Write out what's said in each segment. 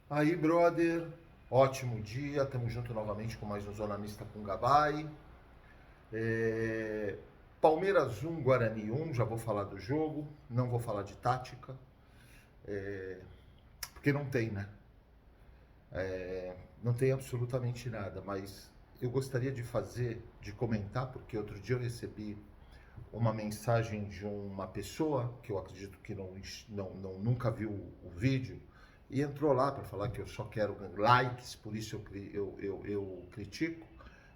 Aí, brother, ótimo dia, tamo junto novamente com mais um Zona Mista com Gabay. É, Palmeiras 1, Guarani 1, já vou falar do jogo, não vou falar de tática, porque não tem, né? Não tem absolutamente nada, mas eu gostaria de comentar, porque outro dia eu recebi uma mensagem de uma pessoa que eu acredito que nunca viu o vídeo e entrou lá para falar que eu só quero likes, por isso eu critico.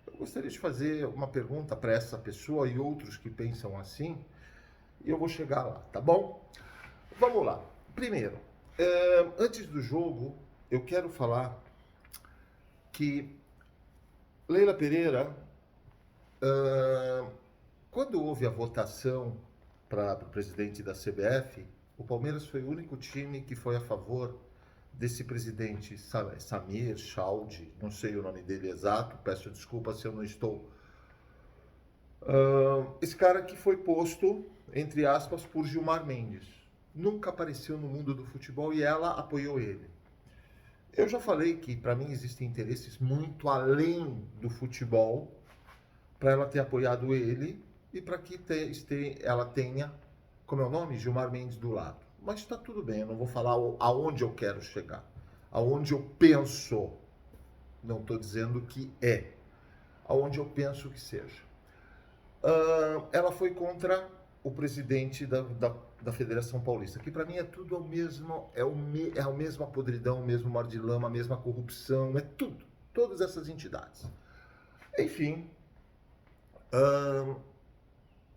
Eu gostaria de fazer uma pergunta para essa pessoa e outros que pensam assim, e eu vou chegar lá, tá bom? Vamos lá. Primeiro, antes do jogo, eu quero falar que Leila Pereira, quando houve a votação para o presidente da CBF, o Palmeiras foi o único time que foi a favor desse presidente Samir Chaldi, não sei o nome dele exato, peço desculpa se eu não estou. Esse cara que foi posto, entre aspas, por Gilmar Mendes. Nunca apareceu no mundo do futebol e ela apoiou ele. Eu já falei que para mim existem interesses muito além do futebol para ela ter apoiado ele e para que ela tenha, como é o nome? Gilmar Mendes do lado. Mas está tudo bem, eu não vou falar aonde eu quero chegar, aonde eu penso, não estou dizendo que é, aonde eu penso que seja. Ela foi contra o presidente da Federação Paulista, que para mim é tudo o mesmo, é a mesma podridão, o mesmo mar de lama, a mesma corrupção, é tudo, todas essas entidades. Enfim,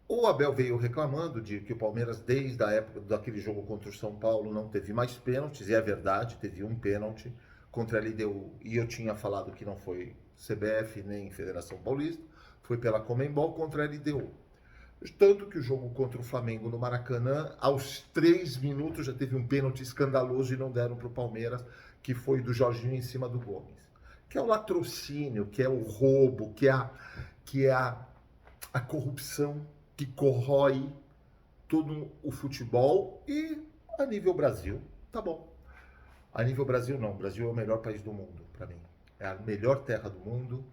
o Abel veio reclamando de que o Palmeiras, desde a época daquele jogo contra o São Paulo, não teve mais pênaltis, e é verdade, teve um pênalti contra a LDU, e eu tinha falado que não foi CBF nem Federação Paulista, foi pela Comembol contra a LDU. Tanto que o jogo contra o Flamengo no Maracanã, aos 3 minutos já teve um pênalti escandaloso e não deram para o Palmeiras, que foi do Jorginho em cima do Gomes. Que é o latrocínio, que é o roubo, que é a corrupção que corrói todo o futebol e a nível Brasil, tá bom. A nível Brasil não, o Brasil é o melhor país do mundo para mim. É a melhor terra do mundo,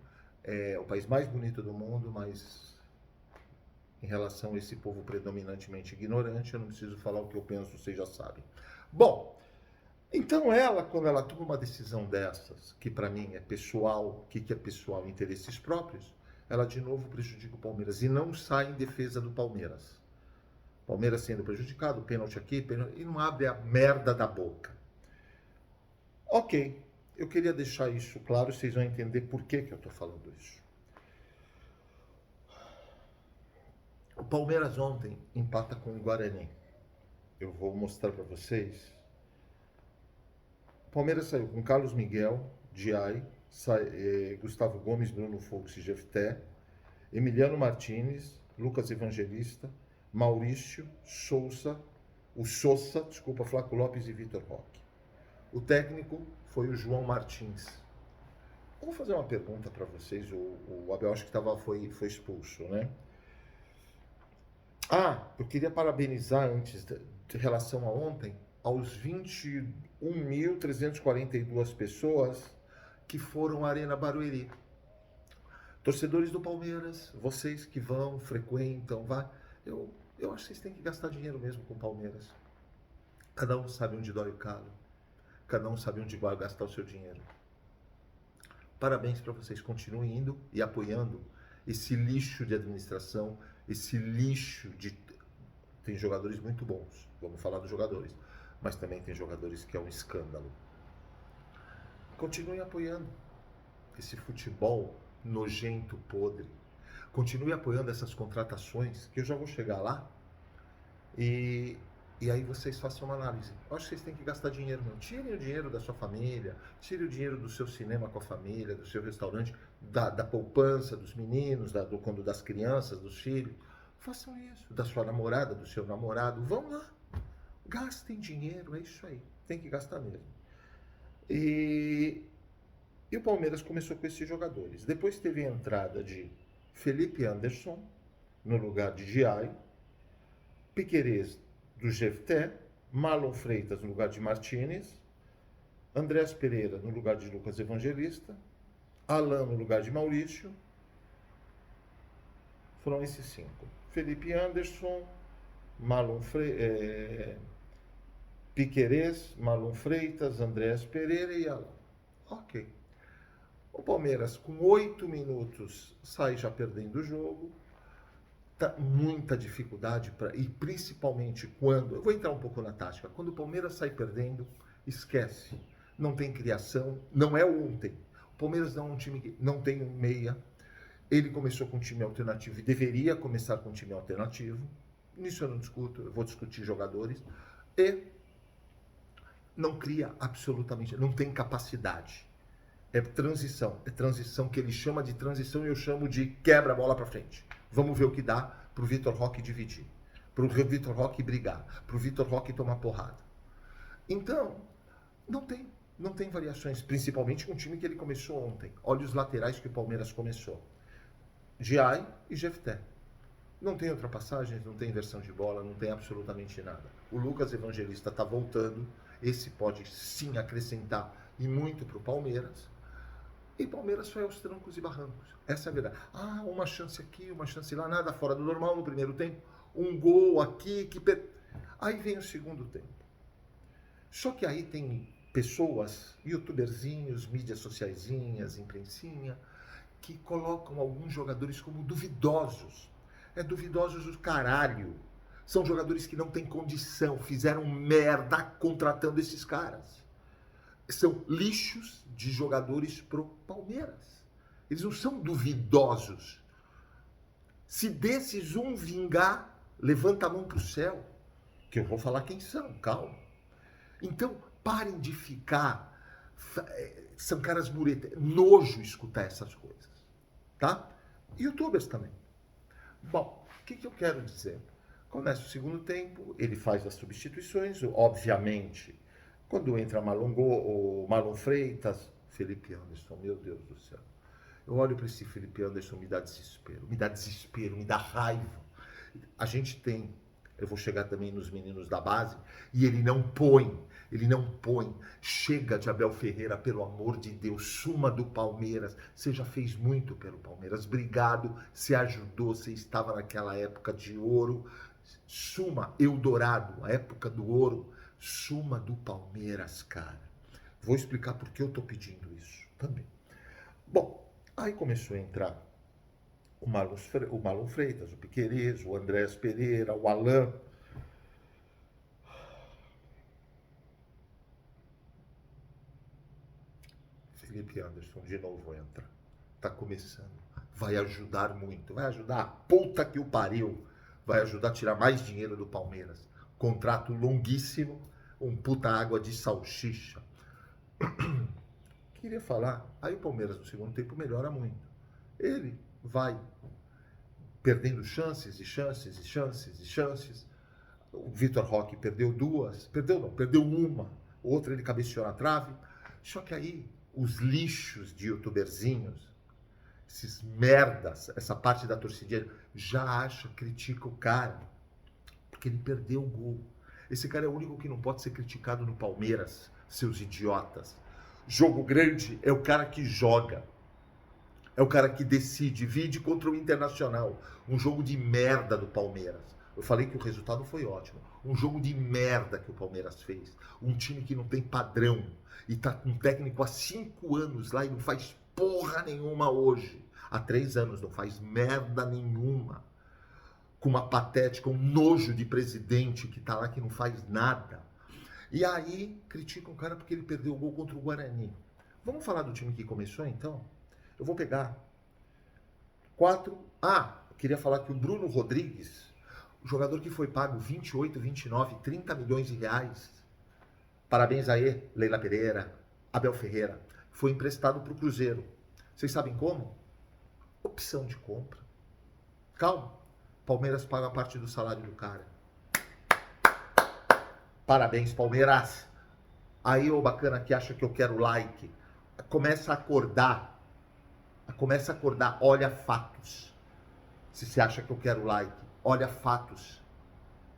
é o país mais bonito do mundo, mas em relação a esse povo predominantemente ignorante, eu não preciso falar o que eu penso, vocês já sabem. Bom, então ela, quando ela toma uma decisão dessas, que para mim é pessoal, o que é pessoal? Interesses próprios, ela de novo prejudica o Palmeiras e não sai em defesa do Palmeiras. Palmeiras sendo prejudicado, pênalti aqui, pênalti, e não abre a merda da boca. Ok, eu queria deixar isso claro, vocês vão entender por que eu estou falando isso. O Palmeiras ontem empata com o Guarani. Eu vou mostrar para vocês. O Palmeiras saiu com Carlos Miguel, Diay, Gustavo Gomes, Bruno Fux e Jefté, Emiliano Martinez, Lucas Evangelista, Maurício, Sousa, Flaco Lopes e Vitor Roque. O técnico foi o João Martins. Eu vou fazer uma pergunta para vocês. O Abel acho que foi expulso, né? Eu queria parabenizar antes, de relação a ontem, aos 21.342 pessoas que foram à Arena Barueri. Torcedores do Palmeiras, vocês que vão, frequentam, eu acho que vocês têm que gastar dinheiro mesmo com o Palmeiras. Cada um sabe onde dói o calo. Cada um sabe onde vai gastar o seu dinheiro. Parabéns para vocês, continuem indo e apoiando esse lixo de administração, esse lixo de... Tem jogadores muito bons, vamos falar dos jogadores, mas também tem jogadores que é um escândalo. Continuem apoiando esse futebol nojento, podre. Continue apoiando essas contratações, que eu já vou chegar lá, e aí vocês façam uma análise. Eu acho que vocês têm que gastar dinheiro, não. Tirem o dinheiro da sua família, tirem o dinheiro do seu cinema com a família, do seu restaurante, da poupança dos meninos, das crianças, dos filhos. Façam isso. Da sua namorada, do seu namorado. Vão lá. Gastem dinheiro, é isso aí. Tem que gastar mesmo. E o Palmeiras começou com esses jogadores. Depois teve a entrada de Felipe Anderson, no lugar de Diay, Piquerez do Jefté, Marlon Freitas no lugar de Martinez, Andrés Pereira no lugar de Lucas Evangelista, Alan no lugar de Maurício. Foram esses 5. Felipe Anderson, Piquerez, Marlon Freitas, Andrés Pereira e Alan. Ok. O Palmeiras, com 8 minutos, sai já perdendo o jogo. Tá muita dificuldade, e principalmente quando... Eu vou entrar um pouco na tática. Quando o Palmeiras sai perdendo, esquece. Não tem criação, não é ontem. O Palmeiras não é um time que não tem um meia. Ele começou com um time alternativo e deveria começar com um time alternativo. Nisso eu não discuto, eu vou discutir jogadores. E não cria absolutamente, não tem capacidade. É transição que ele chama de transição e eu chamo de quebra a bola para frente. Vamos ver o que dá para o Vitor Roque dividir, para o Vitor Roque brigar, para o Vitor Roque tomar porrada. Então, não tem variações, principalmente com o time que ele começou ontem. Olha os laterais que o Palmeiras começou. Giai e Jefté. Não tem ultrapassagens, não tem inversão de bola, não tem absolutamente nada. O Lucas Evangelista está voltando, esse pode sim acrescentar e muito para o Palmeiras. E o Palmeiras foi aos trancos e barrancos. Essa é a verdade. Uma chance aqui, uma chance lá, nada fora do normal no primeiro tempo. Um gol aqui, aí vem o segundo tempo. Só que aí tem pessoas, youtuberzinhos, mídias sociaisinhas, imprensinha, que colocam alguns jogadores como duvidosos. Duvidosos do caralho. São jogadores que não têm condição, fizeram merda contratando esses caras. São lixos de jogadores pro Palmeiras. Eles não são duvidosos. Se desses um vingar, levanta a mão pro céu, que eu vou falar quem são, calma. Então, parem de ficar... São caras muretas. Nojo escutar essas coisas. Tá? Youtubers também. Bom, o que eu quero dizer? Começa o segundo tempo, ele faz as substituições, obviamente, quando entra Marlon Freitas, Felipe Anderson, meu Deus do céu. Eu olho para esse Felipe Anderson, me dá desespero, me dá raiva. A gente tem, eu vou chegar também nos meninos da base, e ele não põe. Chega de Abel Ferreira, pelo amor de Deus, suma do Palmeiras. Você já fez muito pelo Palmeiras, obrigado, você ajudou, você estava naquela época de ouro. Suma, Eldorado, a época do ouro, suma do Palmeiras, cara. Vou explicar por que eu tô pedindo isso também. Bom, aí começou a entrar o Marlon Freitas, o Piquerez, o Andrés Pereira, o Alan. Felipe Anderson de novo entra. Tá começando. Vai ajudar muito. Vai ajudar a puta que o pariu. Vai ajudar a tirar mais dinheiro do Palmeiras. Contrato longuíssimo. Um puta água de salsicha. Queria falar. Aí o Palmeiras no segundo tempo melhora muito. Ele vai perdendo chances e chances e chances e chances. O Vitor Roque perdeu duas. Perdeu uma. Outra ele cabeceou na trave. Só que aí os lixos de youtuberzinhos, esses merdas, essa parte da torcida já acha, critica o cara, porque ele perdeu o gol. Esse cara é o único que não pode ser criticado no Palmeiras, seus idiotas. Jogo grande é o cara que joga, é o cara que decide. Vide contra o Internacional, um jogo de merda do Palmeiras. Eu falei que o resultado foi ótimo. Um jogo de merda que o Palmeiras fez. Um time que não tem padrão. E tá com um técnico há 5 anos lá e não faz porra nenhuma hoje. Há 3 anos não faz merda nenhuma. Com uma patética, um nojo de presidente que tá lá que não faz nada. E aí criticam o cara porque ele perdeu o gol contra o Guarani. Vamos falar do time que começou então? Eu vou pegar 4... eu queria falar que o Bruno Rodrigues, o jogador que foi pago 28, 29, 30 milhões de reais. Parabéns aí, Leila Pereira, Abel Ferreira. Foi emprestado para o Cruzeiro. Vocês sabem como? Opção de compra. Calma. Palmeiras paga parte do salário do cara. Parabéns, Palmeiras. Aí, ô bacana que acha que eu quero like. Começa a acordar. Olha fatos. Se você acha que eu quero like, olha fatos.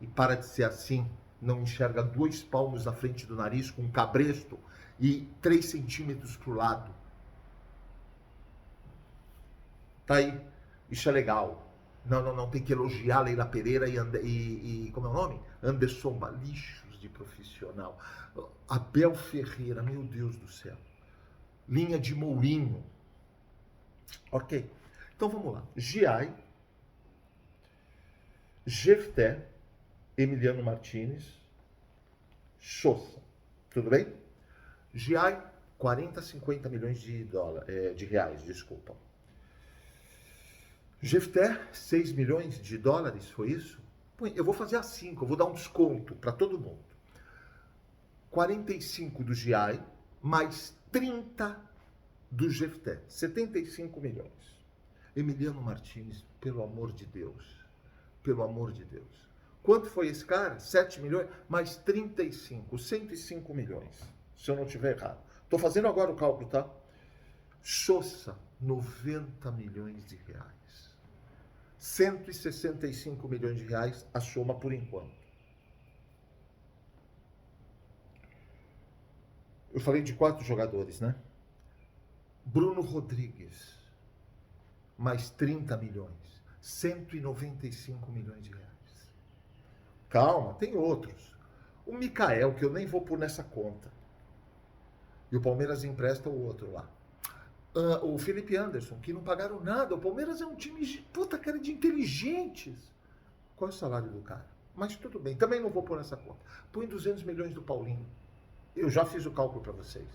E para de ser assim, não enxerga 2 palmos na frente do nariz com um cabresto e 3 centímetros pro lado. Tá aí, isso é legal. Não, tem que elogiar Leila Pereira e como é o nome? Anderson Lixos de profissional. Abel Ferreira, meu Deus do céu. Linha de Mourinho. Ok, então vamos lá. Giai, Jefté, Emiliano Martinez, Sousa. Tudo bem? Giai, 40, 50 milhões de reais, desculpa. Jefté, 6 milhões de dólares, foi isso? Eu vou fazer a 5, eu vou dar um desconto para todo mundo. 45 do Giai, mais 30 do Jefté, 75 milhões. Emiliano Martinez, pelo amor de Deus, pelo amor de Deus. Quanto foi esse cara? 7 milhões, mais 35, 105 milhões, se eu não estiver errado. Estou fazendo agora o cálculo, tá? Sousa, 90 milhões de reais. 165 milhões de reais a soma por enquanto. Eu falei de 4 jogadores, né? Bruno Rodrigues, mais 30 milhões. 195 milhões de reais. Calma, tem outros. O Mikael, que eu nem vou pôr nessa conta. E o Palmeiras empresta o outro lá. O Felipe Anderson, que não pagaram nada. O Palmeiras é um time de puta cara de inteligentes. Qual é o salário do cara? Mas tudo bem, também não vou pôr nessa conta. Põe 200 milhões do Paulinho. Eu já fiz o cálculo para vocês.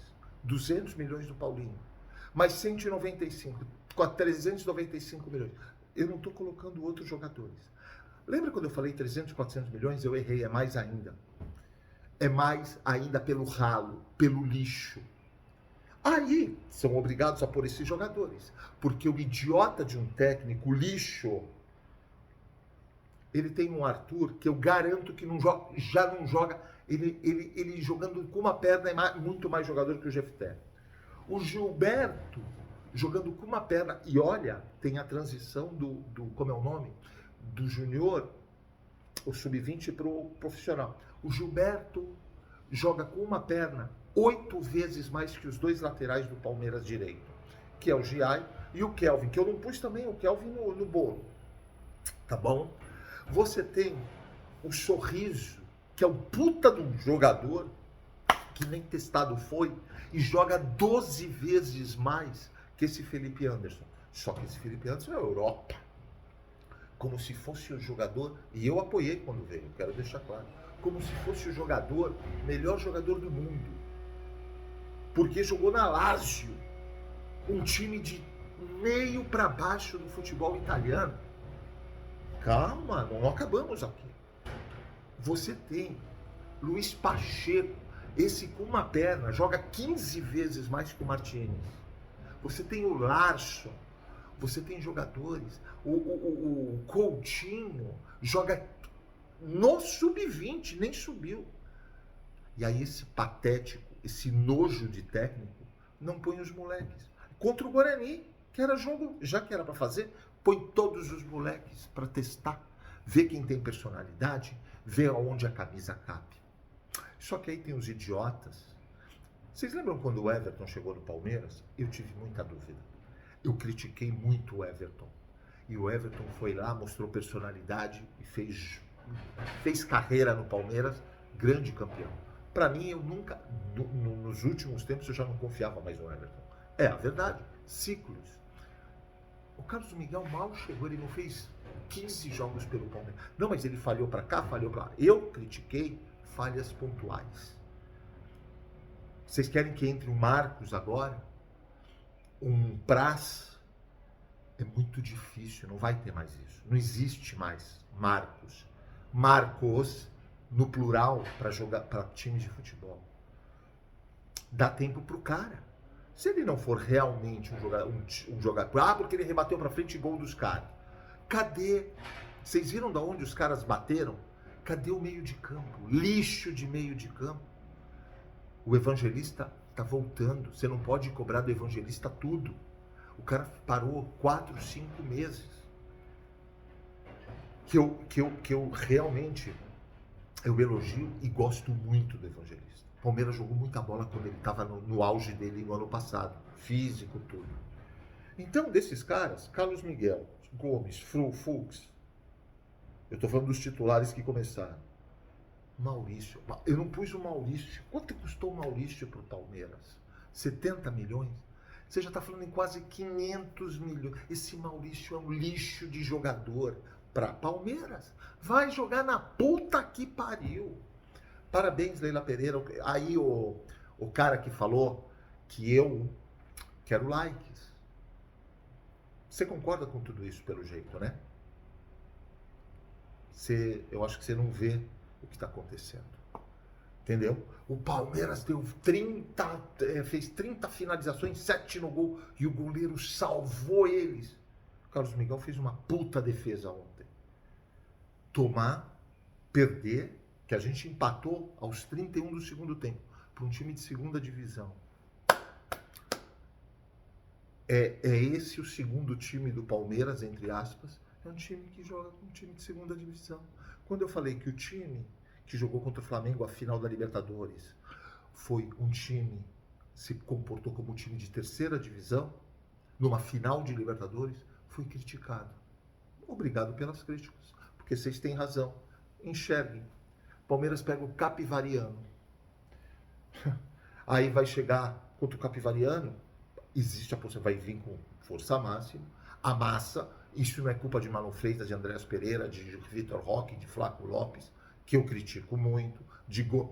200 milhões do Paulinho. Mais 195, 395 milhões. Eu não estou colocando outros jogadores. Lembra quando eu falei 300, 400 milhões? Eu errei, é mais ainda. É mais ainda pelo ralo, pelo lixo. Aí são obrigados a pôr esses jogadores, porque o idiota de um técnico, lixo, ele tem um Arthur que eu garanto que não joga, já não joga, ele jogando com uma perna é muito mais jogador que o Jefté. O Gilberto jogando com uma perna, e olha, tem a transição do como é o nome? Do júnior, o sub-20 para o profissional. O Gilberto joga com uma perna 8 vezes mais que os 2 laterais do Palmeiras direito, que é o Giai e o Kelvin, que eu não pus também o Kelvin no bolo, tá bom? Você tem o Sorriso, que é um puta de um jogador, que nem testado foi, e joga 12 vezes mais que esse Felipe Anderson. Só que esse Felipe Anderson é a Europa. Como se fosse o jogador, e eu apoiei quando veio, quero deixar claro, como se fosse o jogador, melhor jogador do mundo. Porque jogou na Lazio, um time de meio para baixo do futebol italiano. Calma, não acabamos aqui. Você tem Luiz Pacheco, esse com uma perna, joga 15 vezes mais que o Martinez. Você tem o Larson, você tem jogadores, o Coutinho joga no sub-20, nem subiu. E aí esse patético, esse nojo de técnico, não põe os moleques. Contra o Guarani, que era jogo, já que era para fazer, põe todos os moleques para testar, ver quem tem personalidade, ver aonde a camisa cabe. Só que aí tem os idiotas. Vocês lembram quando o Everton chegou no Palmeiras? Eu tive muita dúvida. Eu critiquei muito o Everton. E o Everton foi lá, mostrou personalidade e fez carreira no Palmeiras, grande campeão. Para mim, eu nunca, nos últimos tempos, eu já não confiava mais no Everton. É a verdade, ciclos. O Carlos Miguel mal chegou, ele não fez 15 jogos pelo Palmeiras. Não, mas ele falhou para cá, falhou para lá. Eu critiquei falhas pontuais. Vocês querem que entre um Marcos agora? Um Praz? É muito difícil, não vai ter mais isso. Não existe mais Marcos. Marcos, no plural, para jogar para times de futebol. Dá tempo pro cara. Se ele não for realmente um jogador, porque ele rebateu para frente e gol dos caras. Cadê? Vocês viram de onde os caras bateram? Cadê o meio de campo? Lixo de meio de campo. O Evangelista está voltando. Você não pode cobrar do Evangelista tudo. O cara parou 4, 5 meses. Que eu realmente eu elogio e gosto muito do Evangelista. O Palmeiras jogou muita bola quando ele estava no auge dele no ano passado, físico, tudo. Então, desses caras, Carlos Miguel, Gomes, Fux, eu estou falando dos titulares que começaram. Maurício, eu não pus o Maurício. Quanto custou o Maurício para o Palmeiras? 70 milhões? Você já está falando em quase 500 milhões. Esse Maurício é um lixo de jogador para Palmeiras. Vai jogar na puta que pariu. Parabéns, Leila Pereira. Aí o cara que falou que eu quero likes. Você concorda com tudo isso pelo jeito, né? Eu acho que você não vê o que está acontecendo. Entendeu? O Palmeiras deu 30, fez 30 finalizações, 7 no gol, e o goleiro salvou eles. O Carlos Miguel fez uma puta defesa ontem. Tomar, perder, que a gente empatou aos 31 do segundo tempo, para um time de segunda divisão. É esse o segundo time do Palmeiras, entre aspas, é um time que joga com um time de segunda divisão. Quando eu falei que o time que jogou contra o Flamengo a final da Libertadores foi um time, se comportou como um time de terceira divisão, numa final de Libertadores, fui criticado. Obrigado pelas críticas, porque vocês têm razão. Enxerguem. Palmeiras pega o Capivariano. Aí vai chegar contra o Capivariano, existe a possibilidade, vai vir com força máxima, a massa. Isso não é culpa de Marlon Freitas, de Andréas Pereira, de Vitor Roque, de Flaco Lopes, que eu critico muito.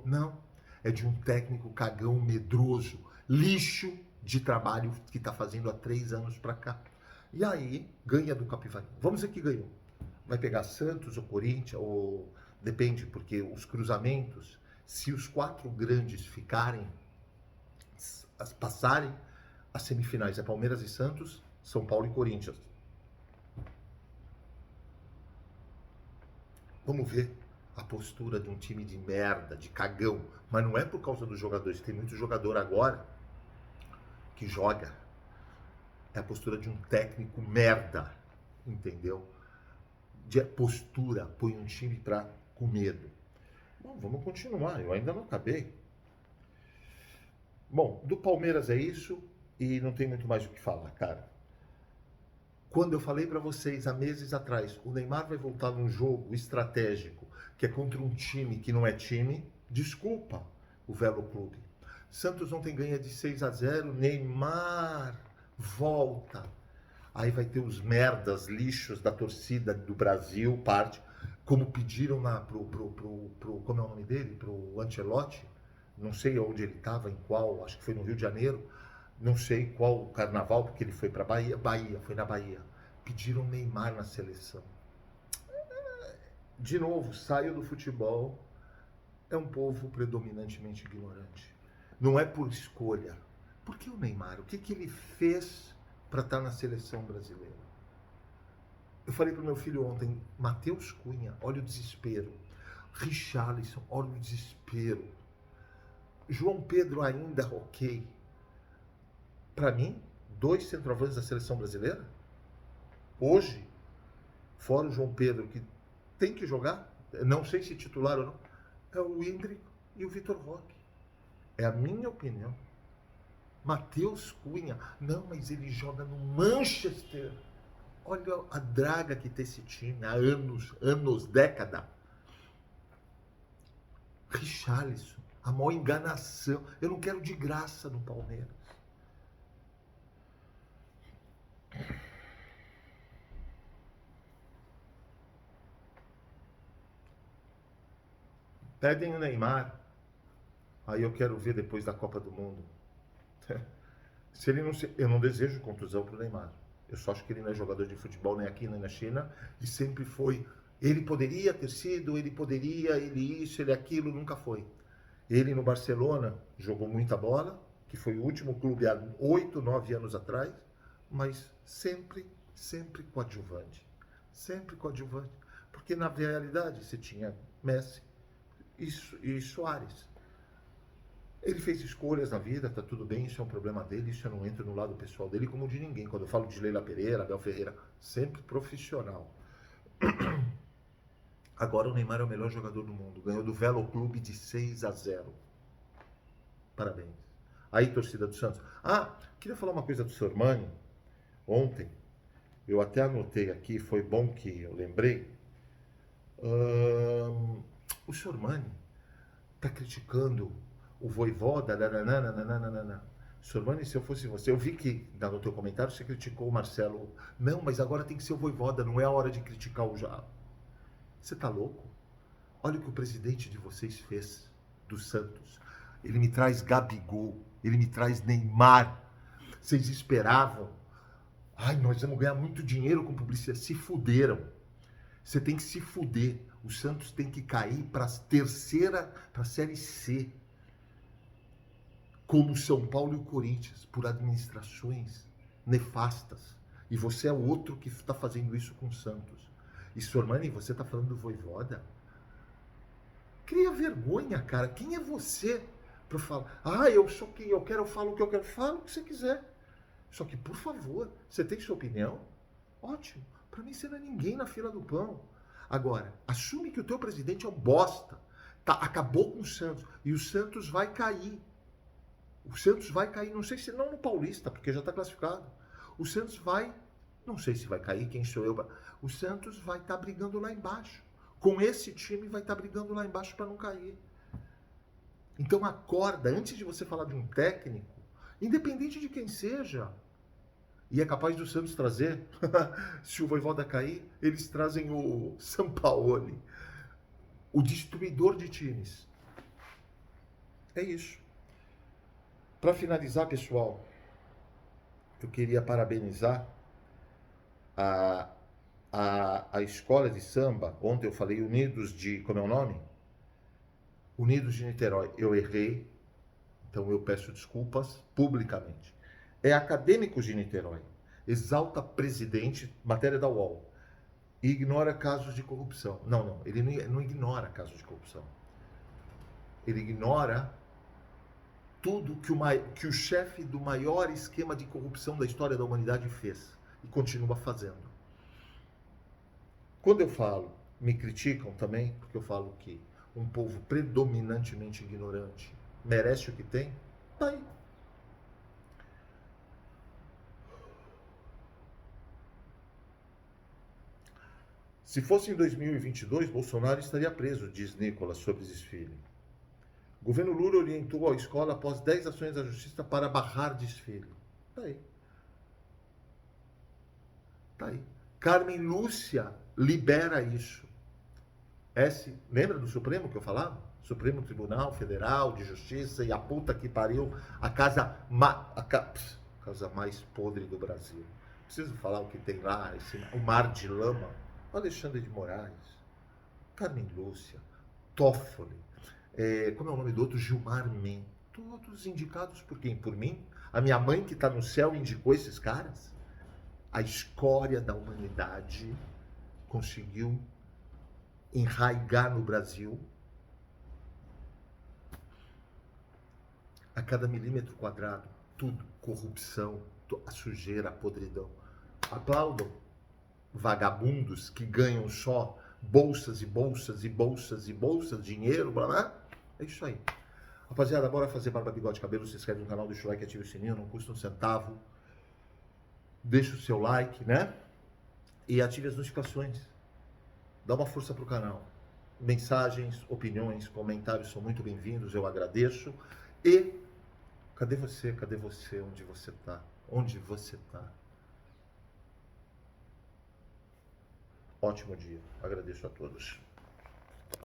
Não, é de um técnico cagão, medroso, lixo de trabalho que está fazendo há 3 anos para cá. E aí, ganha do Capivariano. Vamos dizer que ganhou. Vai pegar Santos ou Corinthians, ou depende, porque os cruzamentos, se os 4 grandes ficarem, passarem, as semifinais é Palmeiras e Santos, São Paulo e Corinthians. Vamos ver a postura de um time de merda, de cagão. Mas não é por causa dos jogadores. Tem muito jogador agora que joga. É a postura de um técnico merda. Entendeu? De postura. Põe um time com medo. Bom, vamos continuar. Eu ainda não acabei. Bom, do Palmeiras é isso. E não tem muito mais o que falar, cara. Quando eu falei para vocês há meses atrás, o Neymar vai voltar num jogo estratégico, que é contra um time que não é time, desculpa o Velo Clube. Santos ontem ganha de 6-0, Neymar volta. Aí vai ter os merdas, lixos da torcida do Brasil, parte, como pediram como é o nome dele? Pro Ancelotti, não sei onde ele estava, em qual, acho que foi no Rio de Janeiro, não sei qual carnaval, porque ele foi para Bahia, foi na Bahia. Pediram Neymar na seleção. De novo, saio do futebol. É um povo predominantemente ignorante. Não é por escolha. Por que o Neymar? O que ele fez para estar na seleção brasileira? Eu falei para o meu filho ontem, Matheus Cunha, olha o desespero. Richarlison, olha o desespero. João Pedro ainda ok. Para mim, 2 centroavantes da seleção brasileira, hoje, fora o João Pedro, que tem que jogar, não sei se titular ou não, é o Hendrick e o Vitor Roque. É a minha opinião. Matheus Cunha, não, mas ele joga no Manchester. Olha a draga que tem esse time há anos, década. Richarlison, a maior enganação. Eu não quero de graça no Palmeiras. Pedem o Neymar. Aí eu quero ver depois da Copa do Mundo. Se ele não eu não desejo contusão para o Neymar. Eu só acho que ele não é jogador de futebol nem aqui nem na China. E sempre foi. Ele poderia ter sido, ele isso, ele aquilo, nunca foi. Ele no Barcelona jogou muita bola, que foi o último clube há 8, 9 anos atrás, mas sempre coadjuvante. Sempre coadjuvante. Porque na realidade você tinha Messi e Suárez. Ele fez escolhas na vida, tá tudo bem, isso é um problema dele, isso eu não entro no lado pessoal dele como de ninguém. Quando eu falo de Leila Pereira, Abel Ferreira, sempre profissional. Agora o Neymar é o melhor jogador do mundo. Ganhou do Velo Clube de 6-0. Parabéns. Aí, torcida do Santos. Queria falar uma coisa do Sormani. Ontem, eu até anotei aqui, foi bom que eu lembrei. O Sormani está criticando o Vojvoda. Sormani, se eu fosse você, eu vi que no teu comentário você criticou o Marcelo. Não, mas agora tem que ser o Vojvoda, não é a hora de criticar o Já. Você tá louco? Olha o que o presidente de vocês fez, do Santos. Ele me traz Gabigol, ele me traz Neymar. Vocês esperavam? Nós vamos ganhar muito dinheiro com publicidade. Se fuderam. Você tem que se fuder. O Santos tem que cair para a terceira, para a Série C. Como o São Paulo e o Corinthians, por administrações nefastas. E você é o outro que está fazendo isso com o Santos. E, Sormani, você está falando do Vojvoda? Cria vergonha, cara. Quem é você para falar? Eu sou quem eu quero, eu falo o que eu quero. Fala o que você quiser. Só que, por favor, você tem sua opinião? Ótimo. Para mim, você não é ninguém na fila do pão. Agora, assume que o teu presidente é um bosta. Acabou com o Santos. E o Santos vai cair. O Santos vai cair, não sei se não no Paulista, porque já está classificado. O Santos vai, não sei se vai cair, quem sou eu. O Santos vai estar brigando lá embaixo. Com esse time vai estar brigando lá embaixo para não cair. Então acorda, antes de você falar de um técnico, independente de quem seja, e é capaz do Santos trazer, se o Vojvoda cair, eles trazem o Sampaoli, o destruidor de times. É isso. Para finalizar, pessoal, eu queria parabenizar a escola de samba. Ontem eu falei Unidos de... Como é o nome? Unidos de Niterói. Eu errei, então eu peço desculpas publicamente. É Acadêmicos de Niterói. Exalta presidente, matéria da UOL. E ignora casos de corrupção. Não, ele não ignora casos de corrupção. Ele ignora tudo que o chefe do maior esquema de corrupção da história da humanidade fez e continua fazendo. Quando eu falo, me criticam também, porque eu falo que um povo predominantemente ignorante merece o que tem, tá aí. Se fosse em 2022, Bolsonaro estaria preso, diz Nicolas sobre desfile. O governo Lula orientou a escola após 10 ações da justiça para barrar desfile. Tá aí. Tá aí. Carmen Lúcia libera isso. Lembra do Supremo que eu falava? Supremo Tribunal Federal de Justiça e a puta que pariu, a casa mais podre do Brasil. Preciso falar o que tem lá, o mar de lama. Alexandre de Moraes, Carmen Lúcia, Toffoli, como é o nome do outro? Gilmar Mendes. Todos indicados por quem? Por mim? A minha mãe que está no céu indicou esses caras? A escória da humanidade conseguiu enraigar no Brasil a cada milímetro quadrado, tudo, corrupção, a sujeira, a podridão. Aplaudam vagabundos que ganham só bolsas e bolsas e bolsas e bolsas, dinheiro, blá blá. É isso aí. Rapaziada, bora fazer barba, bigode, cabelo, se inscreve no canal, deixa o like, ativa o sininho, não custa um centavo. Deixa o seu like, né? E ative as notificações. Dá uma força pro canal. Mensagens, opiniões, comentários são muito bem-vindos, eu agradeço. E cadê você? Cadê você? Onde você tá? Onde você tá? Ótimo dia. Agradeço a todos.